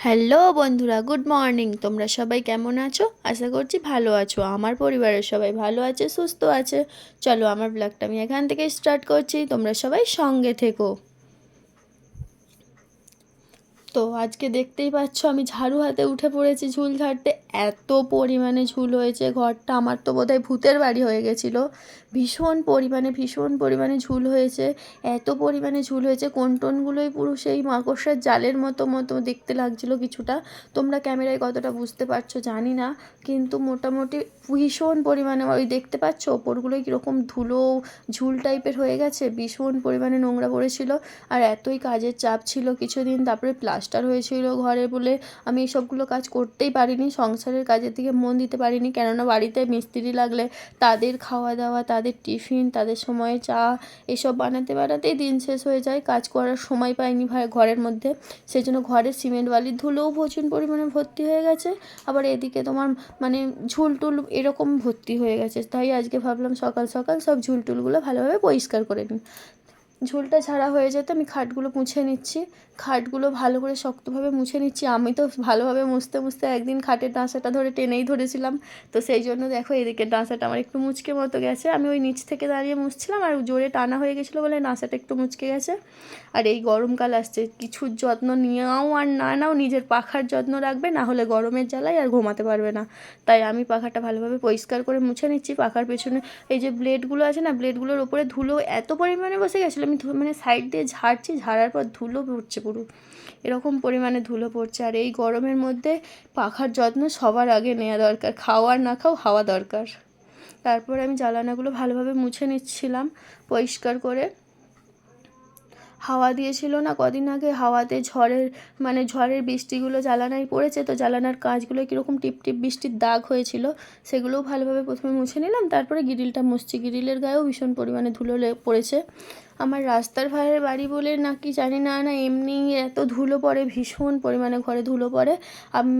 Hello বন্ধুরা, good morning. তোমরা সবাই কেমন আছো? আশা করছি ভালো আছো। আমার পরিবারের সবাই ভালো আছে, সুস্থ আছে। চলো আমার ব্লগটা আমি এখান থেকে স্টার্ট করছি, তোমরা সবাই সঙ্গে থেকো। তো আজকে দেখতেই পাচ্ছ আমি ঝাড়ু হাতে উঠে পড়েছি ঝুল ঝাড়তে। এত পরিমাণে ঝুল হয়েছে ঘরটা, আমার তো বোধহয় ভূতের বাড়ি হয়ে গেছিলো। ভীষণ পরিমাণে ঝুল হয়েছে। এত পরিমাণে ঝুল হয়েছে, কোন টোনগুলোই পুরো সেই মাকড়সার জালের মতো মতো দেখতে লাগছিলো কিছুটা। তোমরা ক্যামেরায় কতটা বুঝতে পারছো জানি না, কিন্তু মোটামুটি ভীষণ পরিমাণে ওই দেখতে পাচ্ছ ওপরগুলোই কীরকম ধুলো ঝুল টাইপের হয়ে গেছে। ভীষণ পরিমাণে নোংরা পড়েছিল। আর এতই কাজের চাপ ছিল কিছুদিন, তারপরে প্লাস্টার হয়েছিল ঘরে বলে আমি এই সবগুলো কাজ করতেই পারিনি, সংসারের কাজের দিকে মন দিতে পারিনি। কেননা বাড়িতে মিস্ত্রি লাগলে তাদের খাওয়া দাওয়া, তাদের টিফিন, তাদের সময়ে চা এসব বানাতে বানাতেই দিন শেষ হয়ে যায়। কাজ করার সময় পাইনি ঘরের মধ্যে। সেই জন্য ঘরের সিমেন্ট বালির ধুলোও প্রচুর পরিমাণে ভর্তি হয়ে গেছে। আবার এদিকে তোমার মানে ঝুল টুল এরকম ভর্তি হয়ে গেছে। তাই আজকে ভাবলাম সকাল সকাল সব ঝুল টুলগুলো ভালোভাবে পরিষ্কার করে নিই। ঝুলটা ছাড়া হয়ে যেত, আমি খাটগুলো মুছে নিচ্ছি। খাটগুলো ভালো করে শক্তভাবে মুছে নিচ্ছি। আমি তো ভালোভাবে মুছতে মুছতে একদিন খাটের ডাঁসাটা ধরে টেনেই ধরেছিলাম। তো সেই জন্য দেখো এদিকে ডাঁসাটা আমার একটু মুচকে মতো গেছে। আমি ওই নিচ থেকে দাঁড়িয়ে মুছছিলাম আর জোরে টানা হয়ে গেছিলো বলে ডাঁসাটা একটু মুচকে গেছে। আর এই গরমকাল আসছে, কিছুর যত্ন নিয়েও আর না নাও, নিজের পাখার যত্ন রাখবে, না হলে গরমের জ্বালায় আর ঘুমাতে পারবে না। তাই আমি পাখাটা ভালোভাবে পরিষ্কার করে মুছে নিচ্ছি। পাখার পেছনে এই যে ব্লেডগুলো আছে না, ব্লেডগুলোর ওপরে ধুলো এত পরিমাণে বসে গেছিলো, আমি মানে সাইড দিয়ে ঝাড়ছি, ঝাড়ার পর ধুলো পড়ছে পুরো এরকম পরিমাণে ধুলো পড়ছে। আর এই গরমের মধ্যে পাখার যত্ন সবার আগে নেওয়া দরকার, খাওয়া আর না খাও হাওয়া দরকার। তারপর আমি জ্বালানাগুলো ভালোভাবে মুছে নিচ্ছিলাম পরিষ্কার করে। হাওয়া দিয়েছিল না কদিন আগে, হাওয়াতে ঝড়ের বৃষ্টিগুলো জ্বালানায় পড়েছে, তো জ্বালানার কাঁচগুলো কীরকম টিপ টিপ বৃষ্টির দাগ হয়েছিল, সেগুলোও ভালোভাবে প্রথমে মুছে নিলাম। তারপরে গ্রিলটা মুছছি, গ্রিলের গায়েও ভীষণ পরিমাণে ধুলো পড়েছে। আমার রাস্তার ধারে বাড়ি বলে নাকি জানি না, এমনি এত ধুলো পড়ে, ভীষণ পরিমাণে ঘরে ধুলো পড়ে।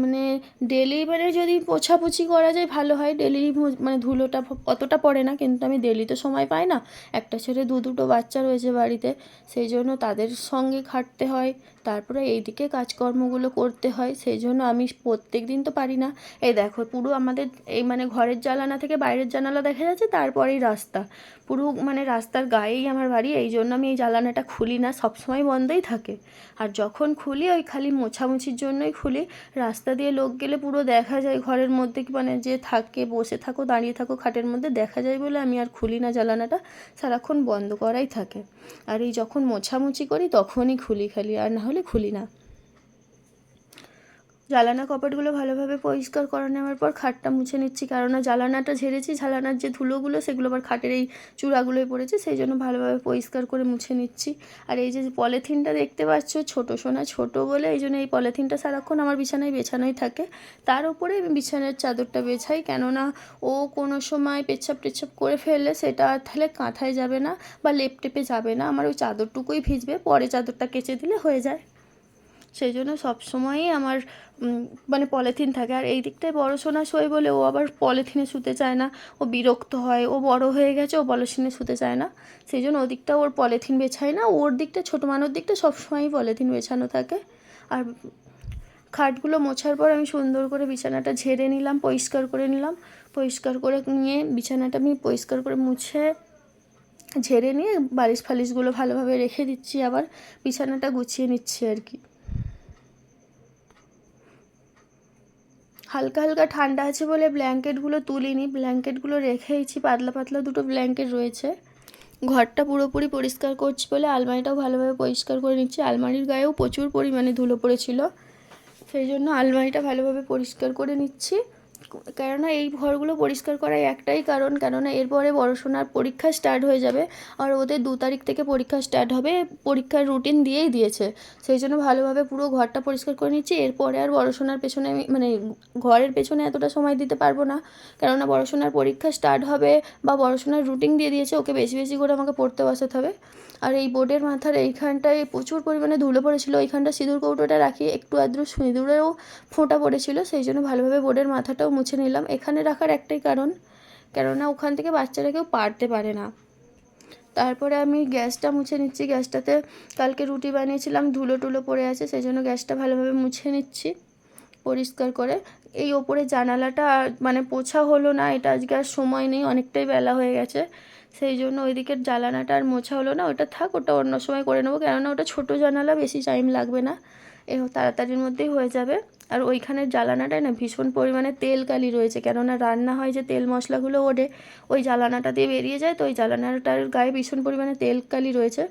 মানে ডেলি মানে যদি পোছাপুছি করা যায় ভালো হয়, ডেলি মানে ধুলোটা অতটা পড়ে না, কিন্তু আমি ডেলি তো সময় পাই না। একটা ছেলে দুটো বাচ্চা রয়েছে বাড়িতে, সেই জন্য তাদের সঙ্গে খাটতে হয়, তারপরে এইদিকে কাজকর্মগুলো করতে হয়, সেই জন্য আমি প্রত্যেক দিন তো পারি না। এই দেখো পুরো আমাদের এই মানে ঘরের জানালা থেকে বাইরের জানালা দেখা যাচ্ছে, তারপরেই রাস্তা, পুরো মানে রাস্তার গায়েই আমার বাড়ি। এই জন্য আমি এই জানালাটা খুলি না, সবসময় বন্ধই থাকে। আর যখন খুলি ওই খালি মোছামুছির জন্যই খুলি। রাস্তা দিয়ে লোক গেলে পুরো দেখা যায় ঘরের মধ্যে, কি মানে যে থাকে বসে থাকো দাঁড়িয়ে থাকো খাটের মধ্যে, দেখা যায় বলে আমি আর খুলি না জানালাটা, সারাক্ষণ বন্ধ করাই থাকে। আর এই যখন মোছামুছি করি তখনই খুলি খালি, আর না হলে খুলি না। জ্বালানা কপাটগুলো ভালোভাবে পরিষ্কার করে নেওয়ার পর খাটটা মুছে নিচ্ছি, কেননা জ্বালানাটা ঝেড়েছি, জ্বালানার যে ধুলোগুলো সেগুলো আবার খাটের এই চূড়াগুলোয় পড়েছে, সেই জন্য ভালোভাবে পরিষ্কার করে মুছে নিচ্ছি। আর এই যে পলিথিনটা দেখতে পাচ্ছ, ছোটো সোনা ছোটো বলে এই জন্য এই পলিথিনটা সারাক্ষণ আমার বিছানায় বেছানোই থাকে। তার উপরে আমি বিছানার চাদরটা বেছাই, কেননা ও কোনো সময় পেচ্ছাপ টেচ্ছাপ করে ফেললে সেটা আর তাহলে কাঁথায় যাবে না বা লেপ টেপে যাবে না, আমার ওই চাদরটুকুই ভিজবে, পরে চাদরটা কেচে দিলে হয়ে যায়। সেই জন্য সবসময়ই আমার মানে পলিথিন থাকে। আর এই দিকটায় বড় সোনা শোয় বলে ও আবার পলিথিনে শুতে চায় না, ও বিরক্ত হয়, ও বড় হয়ে গেছে, ও পলিথিনে শুতে চায় না। সেই জন্য ওদিকটা ওর পলিথিন বেছায় না, ওর দিকটা ছোটো মানুষ দিকটা সবসময়ই পলিথিন বেছানো থাকে। আর খাটগুলো মোছার পর আমি সুন্দর করে বিছানাটা ঝেড়ে নিলাম, পরিষ্কার করে নিলাম। পরিষ্কার করে নিয়ে বিছানাটা আমি পরিষ্কার করে মুছে ঝেড়ে নিয়ে বালিশ ফালিশগুলো ভালোভাবে রেখে দিচ্ছি, আবার বিছানাটা গুছিয়ে নিচ্ছি আর কি। হালকা হালকা ঠান্ডা আছে বলে ব্ল্যাঙ্কেটগুলো তুলিনি, ব্ল্যাঙ্কেটগুলো রেখেইছি, পাতলা পাতলা দুটো ব্ল্যাঙ্কেট রয়েছে। ঘরটা পুরোপুরি পরিষ্কার করছি বলে আলমারিটাও ভালোভাবে পরিষ্কার করে নিচ্ছি। আলমারির গায়েও প্রচুর পরিমাণে ধুলো পড়েছিল, সেই জন্য আলমারিটা ভালোভাবে পরিষ্কার করে নিচ্ছি। কেননা এই ঘরগুলো পরিষ্কার করার একটাই কারণ, কেননা এরপরে পড়াশোনার পরীক্ষা স্টার্ট হয়ে যাবে, আর ওদের 2 তারিখ থেকে পরীক্ষা স্টার্ট হবে, পরীক্ষার রুটিন দিয়েই দিয়েছে। সেই জন্য ভালোভাবে পুরো ঘরটা পরিষ্কার করে নিচ্ছি। এরপরে আর পড়াশোনার পেছনে আমি মানে ঘরের পেছনে এতটা সময় দিতে পারবো না, কেননা পড়াশোনার পরীক্ষা স্টার্ট হবে বা পড়াশোনার রুটিন দিয়ে দিয়েছে, ওকে বেশি বেশি করে আমাকে পড়তে বসাতে হবে। আর এই বোর্ডের মাথার এইখানটায় প্রচুর পরিমাণে ধুলো পড়েছিল, এইখানটা সিঁদুর কৌটোটা রাখি, একটু আদ্র সিঁদুরেও ফোঁটা পড়েছিল, সেই জন্য ভালোভাবে বোর্ডের মাথাটাও মুছে নিলাম। এখানে রাখার একটাই কারণ, কেননা ওখান থেকে বাচ্চারা কেউ পারতে পারে না, তারপরে আমি গ্যাসটা মুছে নিচ্ছি। গ্যাসটাতে কালকে রুটি বানিয়েছিলাম, ধুলো টুলো পড়ে আছে, সেই জন্য গ্যাসটা ভালোভাবে মুছে নিচ্ছি পরিষ্কার করে। এই ওপরে জানালাটা মানে পোছা হলো না, এটা আজকে আর সময় নেই, অনেকটাই বেলা হয়ে গেছে, সেই জন্য ওই দিকের জানালাটা আর মোছা হলো না। ওটা থাক, ওটা অন্য সময় করে নেবো, কেননা ওটা ছোটো জানালা, বেশি টাইম লাগবে না, তাড়াতাড়ির মধ্যেই হয়ে যাবে। আর ওইখানের জানালাটায় না ভীষণ পরিমাণে তেল কালি রয়েছে, কেননা রান্না হয় যে তেল মশলাগুলো ওঠে ওই জানালাটা দিয়ে বেরিয়ে যায়, তো ওই জানালাটার গায়ে ভীষণ পরিমাণে তেল কালি রয়েছে।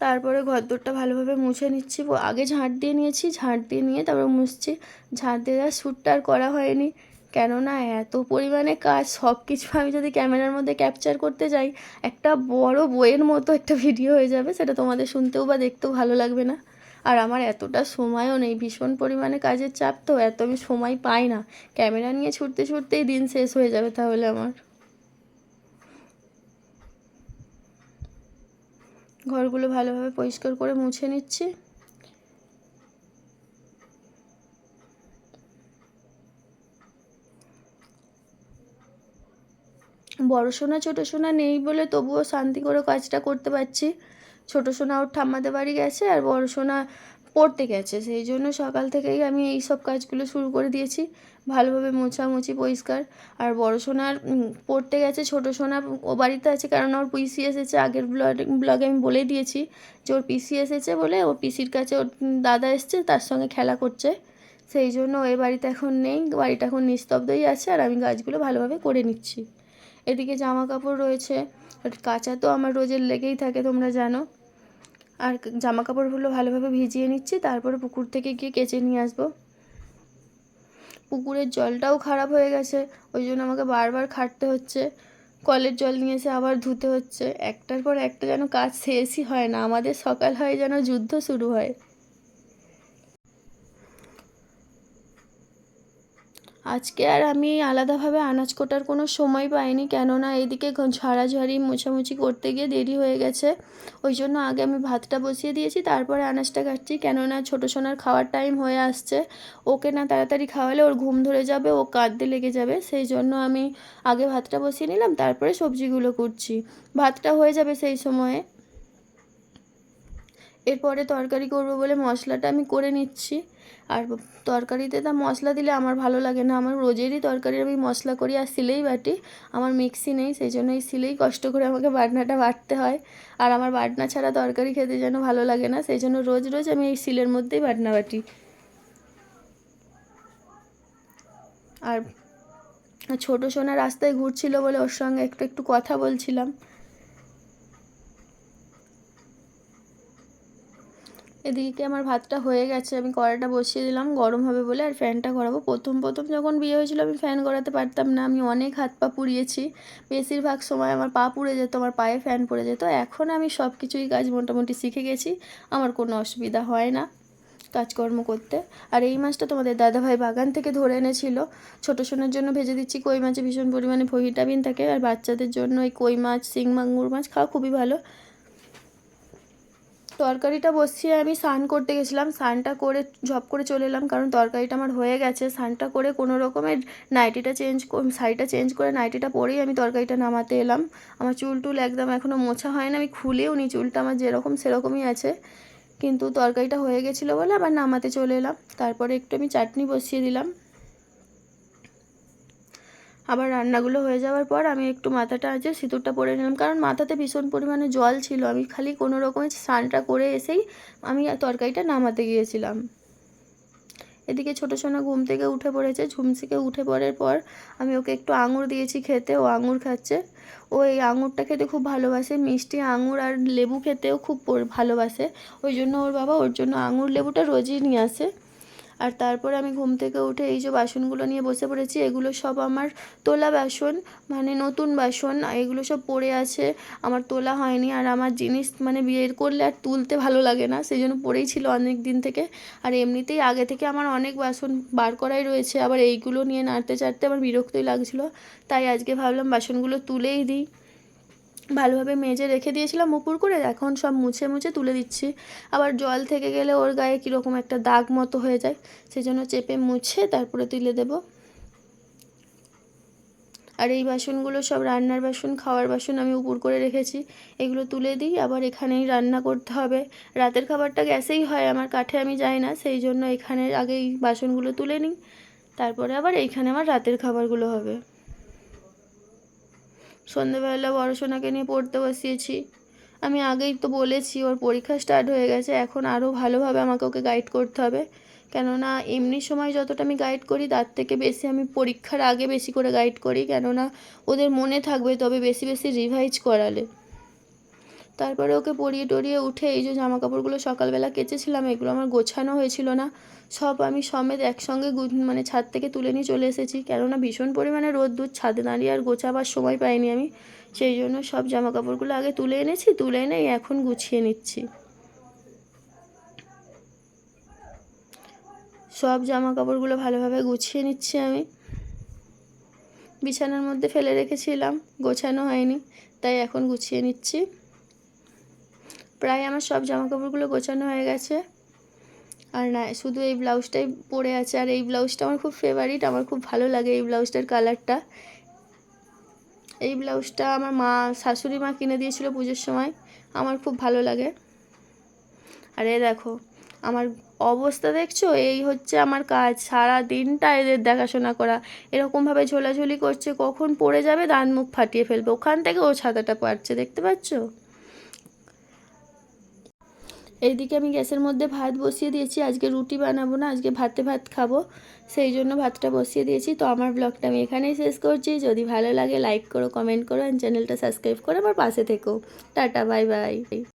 তারপরে ঘরদোরটা ভালোভাবে মুছে নিচ্ছি। আগে ঝাঁট দিয়ে নিয়েছি, ঝাঁট দিয়ে নিয়ে তারপর মুছছি। ঝাঁট দিয়ে দেওয়ার শ্যুটটা আর করা হয়নি, কেননা এত পরিমাণে কাজ, সব কিছু আমি যদি ক্যামেরার মধ্যে ক্যাপচার করতে যাই একটা বড় বইয়ের মতো একটা ভিডিও হয়ে যাবে, সেটা তোমাদের শুনতেও বা দেখতেও ভালো লাগবে না। আর আমার এতটা সময়ও নেই, ভীষণ পরিমাণে কাজের চাপ, তো এত আমি সময় পাই না। ক্যামেরা নিয়ে ছুটতে ছুটতেই দিন শেষ হয়ে যাবে তাহলে আমার। ঘরগুলো ভালোভাবে পরিষ্কার করে মুছে নিচ্ছি। বড় সোনা ছোটো সোনা নেই বলে তবুও শান্তি করে কাজটা করতে পারছি। ছোটো সোনা ওর ঠাম্মাদের বাড়ি গেছে, আর বড় সোনা পড়তে গেছে, সেই জন্য সকাল থেকেই আমি এই সব কাজগুলো শুরু করে দিয়েছি, ভালোভাবে মোছামুছি পরিষ্কার। আর বড় সোনার পড়তে গেছে, ছোটো সোনা ও বাড়িতে আছে, কারণ ওর পিসি এসেছে। আগের ব্লগে আমি বলে দিয়েছি যে ওর পিসি এসেছে বলে, ওর পিসির কাছে ওর দাদা এসছে, তার সঙ্গে খেলা করছে, সেই জন্য ওই বাড়িতে এখন নেই, বাড়িটা এখন নিস্তব্ধই আছে, আর আমি কাজগুলো ভালোভাবে করে নিচ্ছি। এদিকে জামা কাপড় রয়েছে, কাচা তো আমার রোজের লেগেই থাকে, তোমরা জানো। আর জামা কাপড়গুলো ভালোভাবে ভিজিয়ে নিচ্ছি, তারপরে পুকুর থেকে গিয়ে কেচে নিয়ে আসবো। পুকুরের জলটাও খারাপ হয়ে গেছে, ওই জন্য আমাকে বারবার খাটতে হচ্ছে, কলের জল নিয়ে এসে আবার ধুতে হচ্ছে, একটার পর একটা যেন কাজ শেষই হয় না, আমাদের সকাল হয় যেন যুদ্ধ শুরু হয়। আজকে আর আমি আলাদাভাবে আনাজ কোটার কোনো সময় পাইনি, কেননা এইদিকে ঝাড়াঝাড়ি মোছামুছি করতে গিয়ে দেরি হয়ে গেছে, ওই জন্য আগে আমি ভাতটা বসিয়ে দিয়েছি, তারপরে আনাজটা কাটছি, কেননা ছোটো সোনার খাওয়ার টাইম হয়ে আসছে, ওকে না তাড়াতাড়ি খাওয়ালে ওর ঘুম ধরে যাবে, ও কাঁদতে লেগে যাবে, সেই জন্য আমি আগে ভাতটা বসিয়ে নিলাম, তারপরে সবজিগুলো কুটছি, ভাতটা হয়ে যাবে সেই সময়ে। এরপরে তরকারি করবো বলে মশলাটা আমি করে নিচ্ছি। আর তরকারিতে তা মশলা দিলে আমার ভালো লাগে না, আমার রোজেরই তরকারি আমি মশলা করি আর সিলেই বাটি, আমার মিক্সি নেই, সেই জন্য এই সিলেই কষ্ট করে আমাকে বাটনাটা বাটতে হয়, আর আমার বাটনা ছাড়া তরকারি খেতে যেন ভালো লাগে না, সেই জন্য রোজ রোজ আমি এই সিলের মধ্যেই বাটনা বাটি। আর ছোটো সোনা রাস্তায় ঘুরছিল বলে ওর সঙ্গে একটু একটু কথা বলছিলাম। এদিকে আমার ভাতটা হয়ে গেছে, আমি কড়াইটা বসিয়ে দিলাম গরম হবে বলে, আর ফ্যানটা করাবো। প্রথম প্রথম যখন বিয়ে হয়েছিল আমি ফ্যান করাতে পারতাম না, আমি অনেক হাত পা পুড়িয়েছি, বেশিরভাগ সময় আমার পা পুড়ে যেত, আমার পায়ে ফ্যান পড়ে যেত। এখন আমি সব কিছুই কাজ মোটামুটি শিখে গেছি, আমার কোনো অসুবিধা হয় না কাজকর্ম করতে। আর এই মাছটা তোমাদের দাদাভাই বাগান থেকে ধরে এনেছিল, ছোটো সোনার জন্য ভেজে দিচ্ছি। কই মাছে ভীষণ পরিমাণে ভিটামিন থাকে, আর বাচ্চাদের জন্য এই কই মাছ, শিং মাগুর মাছ খাওয়া খুবই ভালো। তরকারিটা বসিয়ে আমি স্নান করতে গেছিলাম, স্নানটা করে ঝপ করে চলে এলাম, কারণ তরকারিটা আমার হয়ে গেছে। স্নানটা করে কোনো রকমের নাইটিটা শাড়িটা চেঞ্জ করে নাইটিটা পরেই আমি তরকারিটা নামাতে এলাম। আমার চুল টুল একদম এখনও মোছা হয় না, আমি খুলেও নি, চুলটা আমার যেরকম সেরকমই আছে, কিন্তু তরকারিটা হয়ে গেছিলো বলে আবার নামাতে চলে এলাম। তারপরে একটু আমি চাটনি বসিয়ে দিলাম। আবার রান্নাগুলো হয়ে যাওয়ার পর আমি একটু মাথাটা সিঁদুরটা পরে নিলাম, কারণ মাথাতে ভীষণ পরিমাণে জল ছিল, আমি খালি কোনো রকমের স্নানটা করে এসেই আমি তরকারিটা নামাতে গিয়েছিলাম। এদিকে ছোটো সোনা ঘুম থেকে উঠে পড়েছে, ঘুম থেকে উঠে পড়ার পর আমি ওকে একটু আঙুর দিয়েছি খেতে, ও আঙুর খাচ্ছে। ও এই আঙুরটা খেতে খুব ভালোবাসে, মিষ্টি আঙুর আর লেবু খেতেও খুব ভালোবাসে, ওই জন্য ওর বাবা ওর জন্য আঙুর লেবুটা রোজই নিয়ে আসে। আর তারপর আমি ঘুম থেকে উঠে এই যে বাসনগুলো নিয়ে বসে পড়েছি, এগুলো সব আমার তোলা বাসন, মানে নতুন বাসন, এগুলো সব পড়ে আছে, আমার তোলা হয়নি। আর আমার জিনিস মানে বের করলে আর তুলতে ভালো লাগে না, সেই জন্য পড়েই ছিল অনেক দিন থেকে। আর এমনিতেই আগে থেকে আমার অনেক বাসন বার করাই রয়েছে, আবার এইগুলো নিয়ে নাড়তে চাড়তে আমার বিরক্তই লাগছিলো, তাই আজকে ভাবলাম বাসনগুলো তুলেই দিই। ভালোভাবে মেজে রেখে দিয়েছিলাম উপর করে, এখন সব মুছে মুছে তুলে দিচ্ছি। আবার জল থেকে গেলে ওর গায়ে কীরকম একটা দাগ মতো হয়ে যায়, সেই জন্য চেপে মুছে তারপরে তুলে দেব। আর এই বাসনগুলো সব রান্নার বাসন, খাওয়ার বাসন আমি উপর করে রেখেছি। এগুলো তুলে দিই, আবার এখানেই রান্না করতে হবে। রাতের খাবারটা গ্যাসেই হয় আমার, কাঠে আমি যাই না, সেই জন্য এখানে আগে এই বাসনগুলো তুলে নিই, তারপরে আবার এইখানে আমার রাতের খাবারগুলো হবে। সন্ধেবেলা পড়াশোনাকে নিয়ে পড়তে বসিয়েছি। আমি আগেই তো বলেছি ওর পরীক্ষা স্টার্ট হয়ে গেছে, এখন আরও ভালোভাবে আমাকে ওকে গাইড করতে হবে। কেননা এমনি সময় যতটা আমি গাইড করি তার থেকে বেশি আমি পরীক্ষার আগে বেশি করে গাইড করি, কেননা ওদের মনে থাকবে তবে বেশি বেশি রিভাইজ করালে। তারপরে ওকে পরিয়ে টরিয়ে উঠে এই যে জামা কাপড়গুলো সকালবেলা কেচেছিলাম, এগুলো আমার গোছানো হয়েছিল না, সব আমি সমেত একসঙ্গে মানে ছাদ থেকে তুলে নিয়ে চলে এসেছি, কেননা ভীষণ পরিমাণে রোদ্দুর, ছাদে দাঁড়িয়ে আর গোছাবার সময় পাইনি আমি। সেই জন্য সব জামা কাপড়গুলো আগে তুলে এনেছি, তুলে এনে এখন গুছিয়ে নিচ্ছি। সব জামা কাপড়গুলো ভালোভাবে গুছিয়ে নিচ্ছি আমি। বিছানার মধ্যে ফেলে রেখেছিলাম, গোছানো হয়নি, তাই এখন গুছিয়ে নিচ্ছি। প্রায় আমার সব জামা কাপড়গুলো গোছানো হয়ে গেছে। আর না, শুধু এই ব্লাউজটাই পরে আছে, আর এই ব্লাউজটা আমার খুব ফেভারিট, আমার খুব ভালো লাগে এই ব্লাউজটার কালারটা। এই ব্লাউজটা আমার শাশুড়ি মা কিনে দিয়েছিল পুজোর সময়, আমার খুব ভালো লাগে। আর এই দেখো আমার অবস্থা দেখছো, এই হচ্ছে আমার কাজ, সারা দিনটা এদের দেখাশোনা করা। এরকমভাবে ঝোলাঝুলি করছে, কখন পড়ে যাবে দাঁত মুখ ফাটিয়ে ফেলবে, ওখান থেকে ও ছাতাটা পারছে, দেখতে পাচ্ছ। এইদিকে আমি গ্যাসের মধ্যে ভাত বসিয়ে দিয়েছি, আজকে রুটি বানাবো না, আজকে ভাত খাবো, সেই জন্য ভাতটা বসিয়ে দিয়েছি। তো আমার ব্লগটা আমি এখানেই শেষ করছি। যদি ভালো লাগে লাইক করো, কমেন্ট করো, আর চ্যানেলটা সাবস্ক্রাইব করে আমার পাশে থেকো। Tata, bye bye.